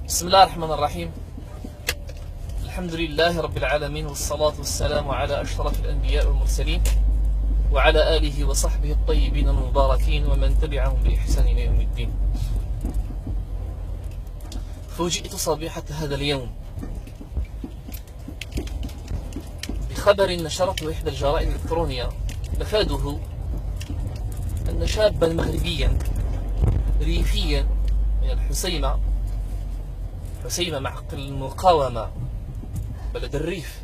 بسم الله الرحمن الرحيم. الحمد لله رب العالمين، والصلاة والسلام على أشرف الأنبياء والمرسلين وعلى آله وصحبه الطيبين المباركين ومن تبعهم بإحسان إلى يوم الدين. فوجئت صبيحة هذا اليوم بخبر نشرته إحدى الجرائد الإلكترونية مفاده أن شابا مغربيا ريفيا من الحسيمة معقل المقاومة، بلد الريف،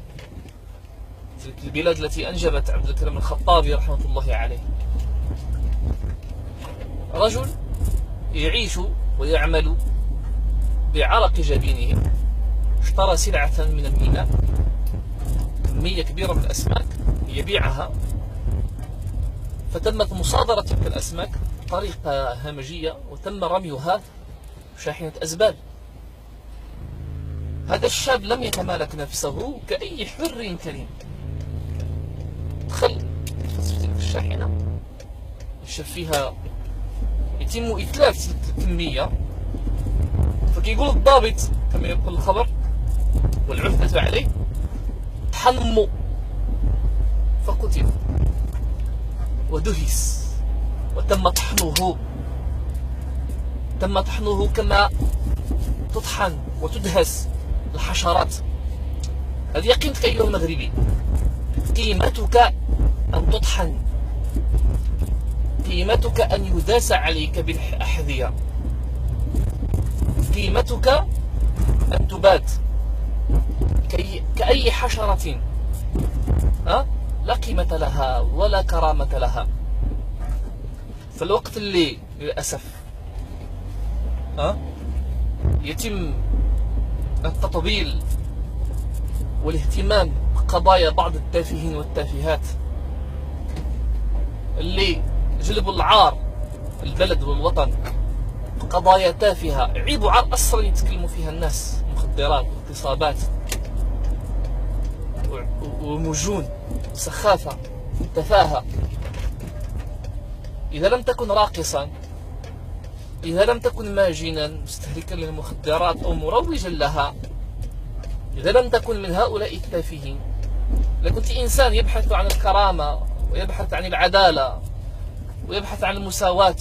تلك البلاد التي أنجبت عبد الكريم الخطابي رحمة الله عليه، رجل يعيش ويعمل بعرق جبينه، اشترى سلعة من الميناء، كمية كبيرة من الأسماك يبيعها، فتمت مصادرة تلك الأسماك بطريقة همجية وتم رميها شاحنة أزبال. هذا الشاب لم يتمالك نفسه كأي حر كريم، دخل في تلك الشاحنة، شاف فيها يتم إتلاف تلك الكمية، فكيقول الضابط كما يقول الخبر والعثبة عليه: تحنموا، فقتل ودهس وتم طحنه كما تطحن وتدهس الحشرات. هذه يقينتك أيها المغربي، قيمتك أن تطحن، قيمتك أن يداس عليك بالأحذية، قيمتك أن تباد كأي حشرة لا قيمة لها ولا كرامة لها. فالوقت اللي للأسف يتم التطبيل والاهتمام بقضايا بعض التافهين والتافهات اللي جلبوا العار البلد والوطن بقضايا تافهة، عيب وعار أصلا يتكلموا فيها الناس، مخدرات واغتصابات ومجون وسخافة وتفاهة. إذا لم تكن راقصا، إذا لم تكن ماجنا مستهلكا للمخدرات أو مروجا لها، إذا لم تكن من هؤلاء التافهين، لكنت إنسان يبحث عن الكرامة ويبحث عن العدالة ويبحث عن المساواة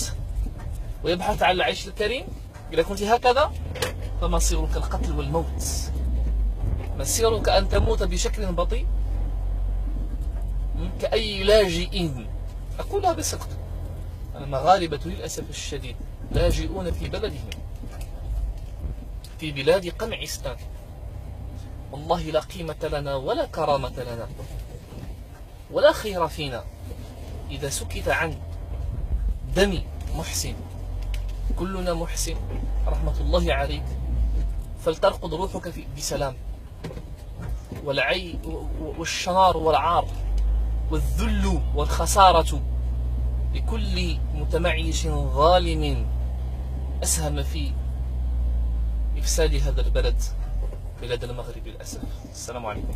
ويبحث عن العيش الكريم، إذا كنت هكذا فمصيرك القتل والموت، مصيرك أن تموت بشكل بطيء كأي لاجئ. أقولها بصدق، المغاربة للأسف الشديد لاجئون في بلدهم، في بلاد قمعستان، والله لا قيمة لنا ولا كرامة لنا ولا خير فينا إذا سكت عن دم محسن. كلنا محسن رحمة الله عليك، فلترقد روحك بسلام، والشنار والعار والذل والخسارة لكل متمعيش ظالم أسهم في إفساد هذا البلد، بلاد المغرب للأسف. السلام عليكم.